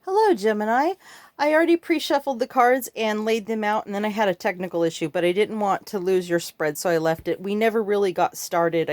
Hello, Gemini. I already pre-shuffled the cards and laid them out, and then I had a technical issue, but I didn't want to lose your spread, so I left it. We never really got started.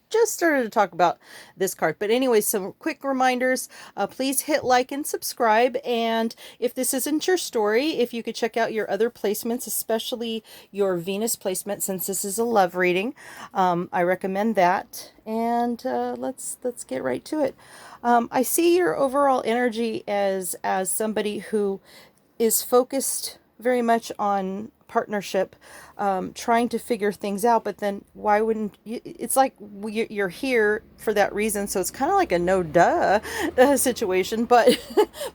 Just started to talk about this card. But anyway, some quick reminders. Please hit like and subscribe. And if this isn't your story, if you could check out your other placements, especially your Venus placement, since this is a love reading, I recommend that. And let's get right to it. I see your overall energy as somebody who is focused very much on partnership, trying to figure things out. But then why wouldn't you? It's like you're here for that reason, so it's kind of like a no duh situation. But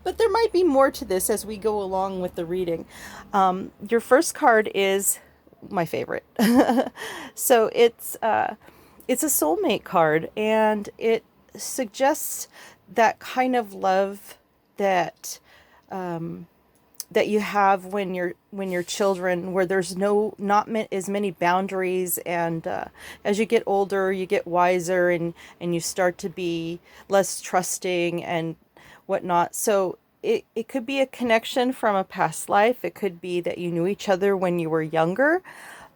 but there might be more to this as we go along with the reading. Your first card is my favorite. So it's a soulmate card, and it suggests that kind of love that that you have when you're children, where there's not as many boundaries, and as you get older, you get wiser, and you start to be less trusting and whatnot. So it could be a connection from a past life. It could be that you knew each other when you were younger,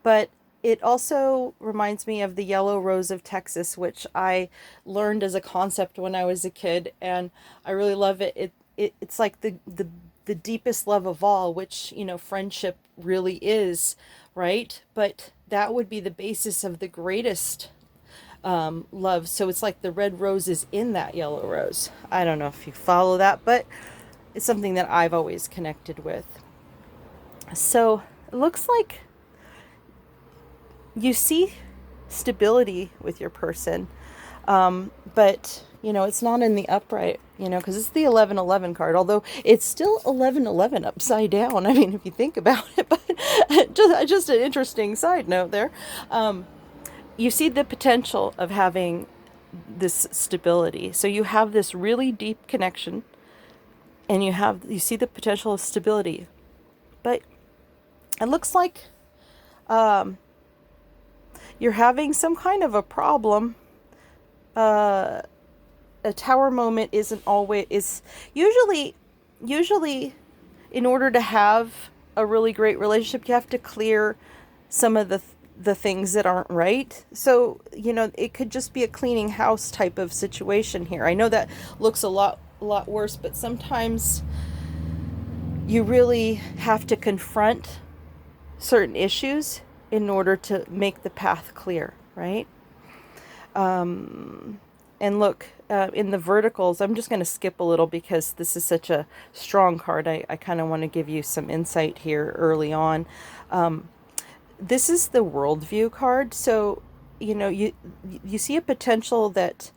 but it also reminds me of the yellow rose of Texas, which I learned as a concept when I was a kid, and I really love it. It's like the deepest love of all, which, friendship really is, right? But that would be the basis of the greatest love. So it's like the red rose is in that yellow rose. I don't know if you follow that, but it's something that I've always connected with. So it looks like you see stability with your person, but it's not in the upright, because it's the 1111 card, although it's still 1111 upside down. I mean, if you think about it. But just an interesting side note there. You see the potential of having this stability. So you have this really deep connection, and you see the potential of stability, but it looks like you're having some kind of a problem. A tower moment isn't always is usually in order to have a really great relationship, you have to clear some of the things that aren't right. So it could just be a cleaning house type of situation here. I know that looks a lot worse, but sometimes you really have to confront certain issues in order to make the path clear, right? And look, in the verticals, I'm just going to skip a little because this is such a strong card. I kind of want to give you some insight here early on. This is the worldview card. So, you see a potential that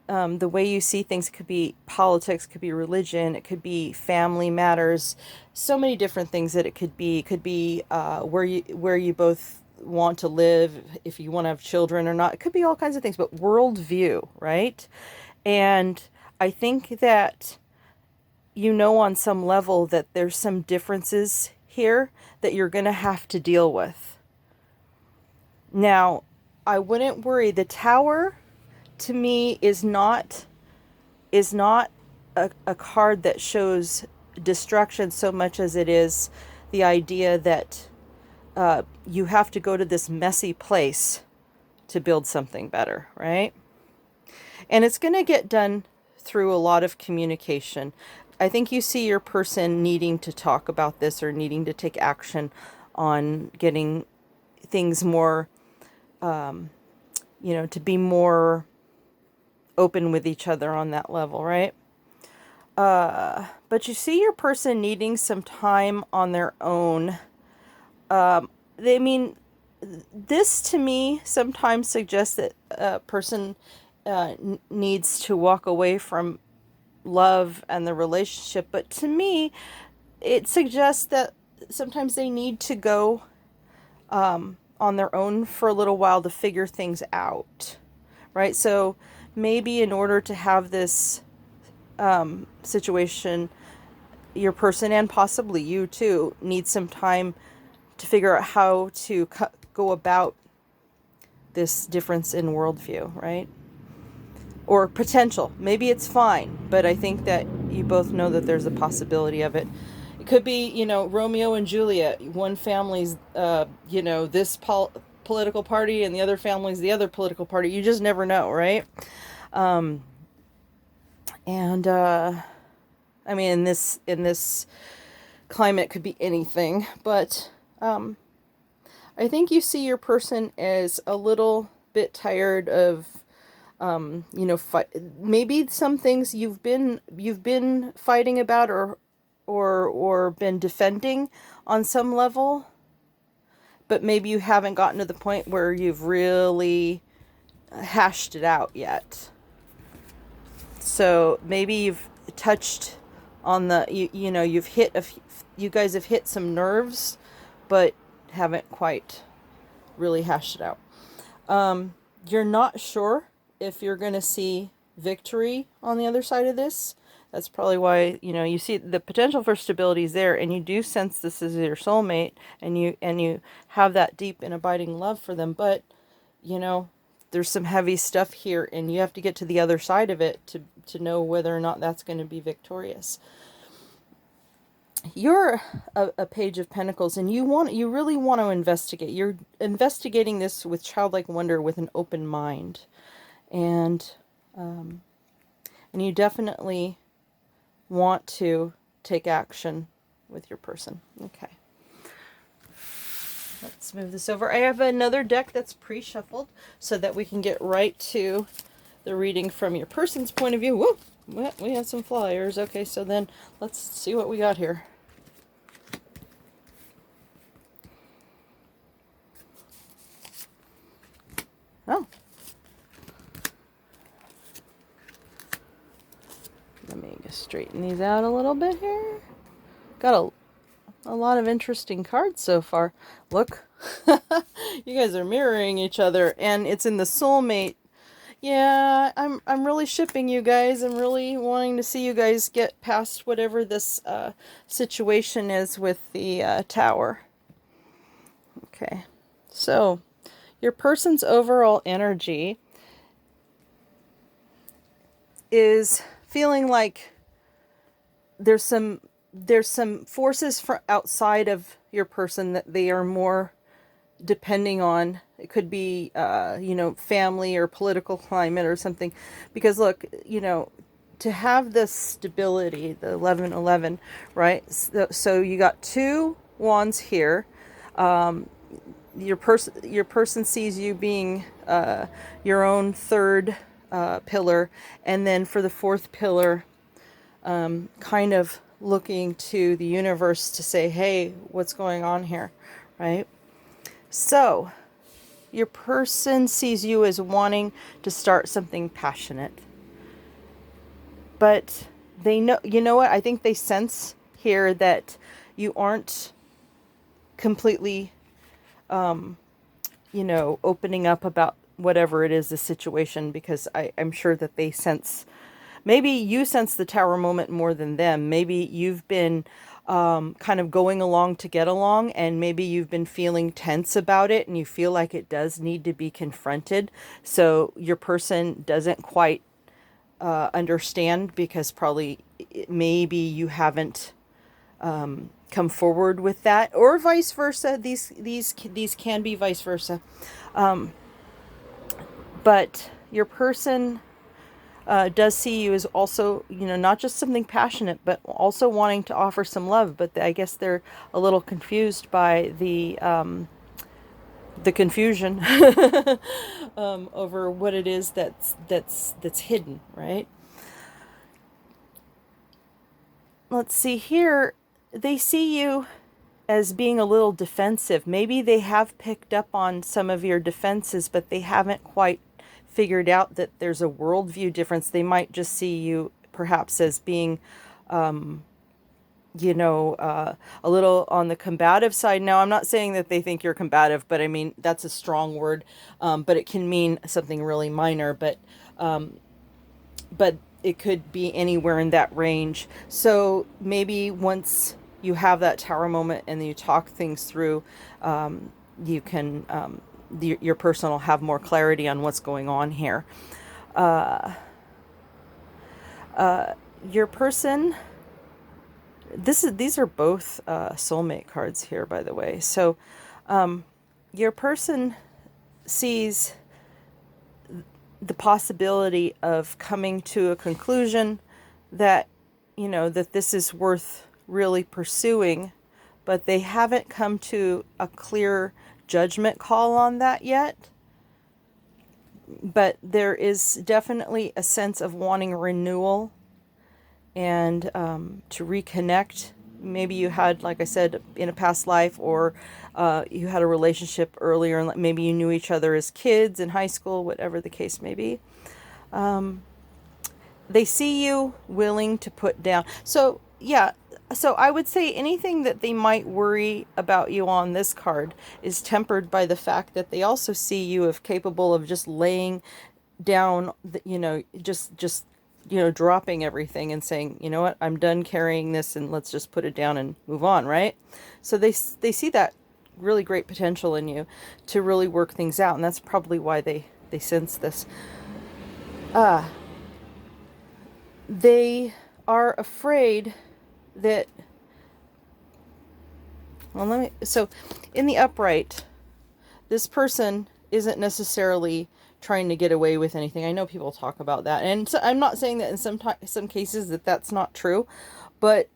the way you see things could be politics, could be religion, it could be family matters, so many different things that it could be. It could be where you both want to live, if you want to have children or not. It could be all kinds of things, but worldview, right? And I think that on some level that there's some differences here that you're going to have to deal with. Now, I wouldn't worry. The tower, to me, is not a card that shows destruction so much as it is the idea that you have to go to this messy place to build something better, right? And it's going to get done through a lot of communication. I think you see your person needing to talk about this or needing to take action on getting things more, to be more open with each other on that level, right? But you see your person needing some time on their own. This to me sometimes suggests that a person needs to walk away from love and the relationship. But to me, it suggests that sometimes they need to go on their own for a little while to figure things out, right? So maybe in order to have this situation, your person, and possibly you too, need some time to figure out how to go about this difference in worldview, right? or potential. Maybe it's fine, but I think that you both know that there's a possibility of it. It could be, you know, Romeo and Juliet. One family's, you know, this political party, and the other family's the other political party. You just never know, right? Um, and I mean, in this climate, it could be anything, but I think you see your person as a little bit tired of, you know, maybe some things you've been fighting about, or been defending on some level, but maybe you haven't gotten to the point where you've really hashed it out yet. So maybe you've touched on you know, you've hit you guys have hit some nerves, but haven't quite really hashed it out. You're not sure if you're going to see victory on the other side of this. That's probably why, you know, you see the potential for stability is there, and you do sense this is your soulmate, and you have that deep and abiding love for them. But, you know, there's some heavy stuff here, and you have to get to the other side of it to know whether or not that's going to be victorious. You're a page of pentacles, and you really want to investigate. You're investigating this with childlike wonder, with an open mind, and you definitely want to take action with your person. Okay, let's move this over. I have another deck that's pre-shuffled so that we can get right to the reading from your person's point of view. Whoa! We have some flyers. Okay, so then let's see what we got here. Oh. Let me just straighten these out a little bit here. Got a lot of interesting cards so far. Look. You guys are mirroring each other, and it's in the soulmate. Yeah, I'm really shipping you guys. I'm really wanting to see you guys get past whatever this situation is with the tower. Okay. So, your person's overall energy is feeling like there's some forces from outside of your person that they are more depending on. It could be you know, family or political climate or something, because look, you know, to have this stability, the 1111, right? So you got two wands here. Your person sees you being your own third pillar, and then for the fourth pillar, kind of looking to the universe to say, hey, what's going on here, right? So your person sees you as wanting to start something passionate, but they know, you know what, I think they sense here that you aren't completely you know, opening up about whatever it is, the situation, because I'm sure that they sense, maybe you sense the tower moment more than them. Maybe you've been kind of going along to get along, and maybe you've been feeling tense about it, and you feel like it does need to be confronted. So your person doesn't quite understand, because probably maybe you haven't come forward with that, or vice versa. These can be vice versa. But your person does see you as also, you know, not just something passionate, but also wanting to offer some love. But I guess they're a little confused by the confusion over what it is that's hidden, right? Let's see here. They see you as being a little defensive. Maybe they have picked up on some of your defenses, but they haven't quite figured out that there's a worldview difference. They might just see you perhaps as being, you know, a little on the combative side. Now, I'm not saying that they think you're combative, but I mean, that's a strong word, but it can mean something really minor, but it could be anywhere in that range. So maybe once you have that tower moment and you talk things through, you can, your person will have more clarity on what's going on here. Your person, these are both soulmate cards here, by the way. So your person sees the possibility of coming to a conclusion that, you know, that this is worth really pursuing, but they haven't come to a clear judgment call on that yet. But there is definitely a sense of wanting renewal and to reconnect. Maybe you had, like I said, in a past life, or you had a relationship earlier, and maybe you knew each other as kids in high school, whatever the case may be. They see you willing to put down. So, yeah, so I would say anything that they might worry about you on this card is tempered by the fact that they also see you as capable of just laying down, you know, just you know, dropping everything and saying, you know what, I'm done carrying this and let's just put it down and move on, right? So they see that really great potential in you to really work things out, and that's probably why they sense this. They are afraid that, well, so in the upright, this person isn't necessarily trying to get away with anything. I know people talk about that, and so I'm not saying that in some cases that that's not true, but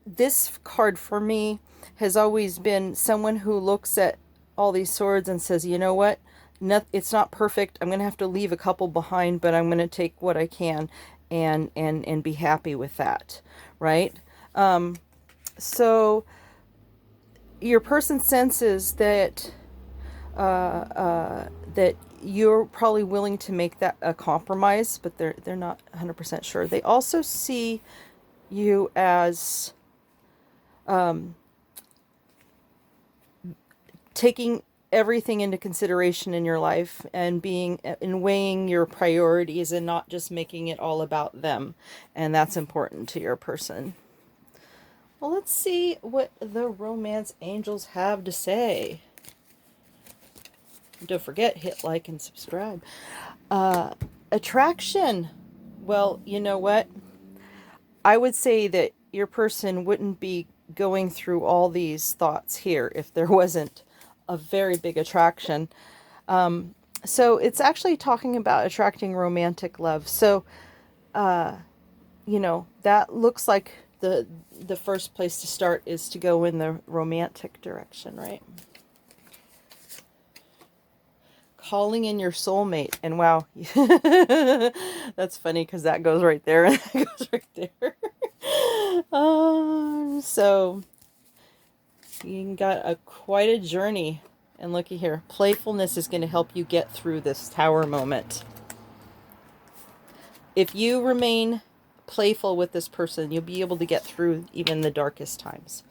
this card for me has always been someone who looks at all these swords and says, you know what, it's not perfect. I'm going to have to leave a couple behind, but I'm going to take what I can and be happy with that, right? So your person senses that that you're probably willing to make that a compromise, but they're not 100% sure. They also see you as taking everything into consideration in your life and weighing your priorities and not just making it all about them, and that's important to your person. Well, let's see what the romance angels have to say. Don't forget, hit like and subscribe. Attraction. Well, you know what? I would say that your person wouldn't be going through all these thoughts here if there wasn't a very big attraction. So it's actually talking about attracting romantic love. So, you know, that looks like the first place to start is to go in the romantic direction, right? Calling in your soulmate. And wow, that's funny because that goes right there and that goes right there. So you got quite a journey. And looky here, playfulness is going to help you get through this tower moment. If you remain playful with this person, you'll be able to get through even the darkest times.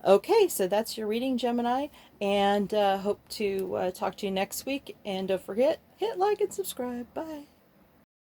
Okay, so that's your reading, Gemini, and hope to talk to you next week. And don't forget, hit like and subscribe. Bye.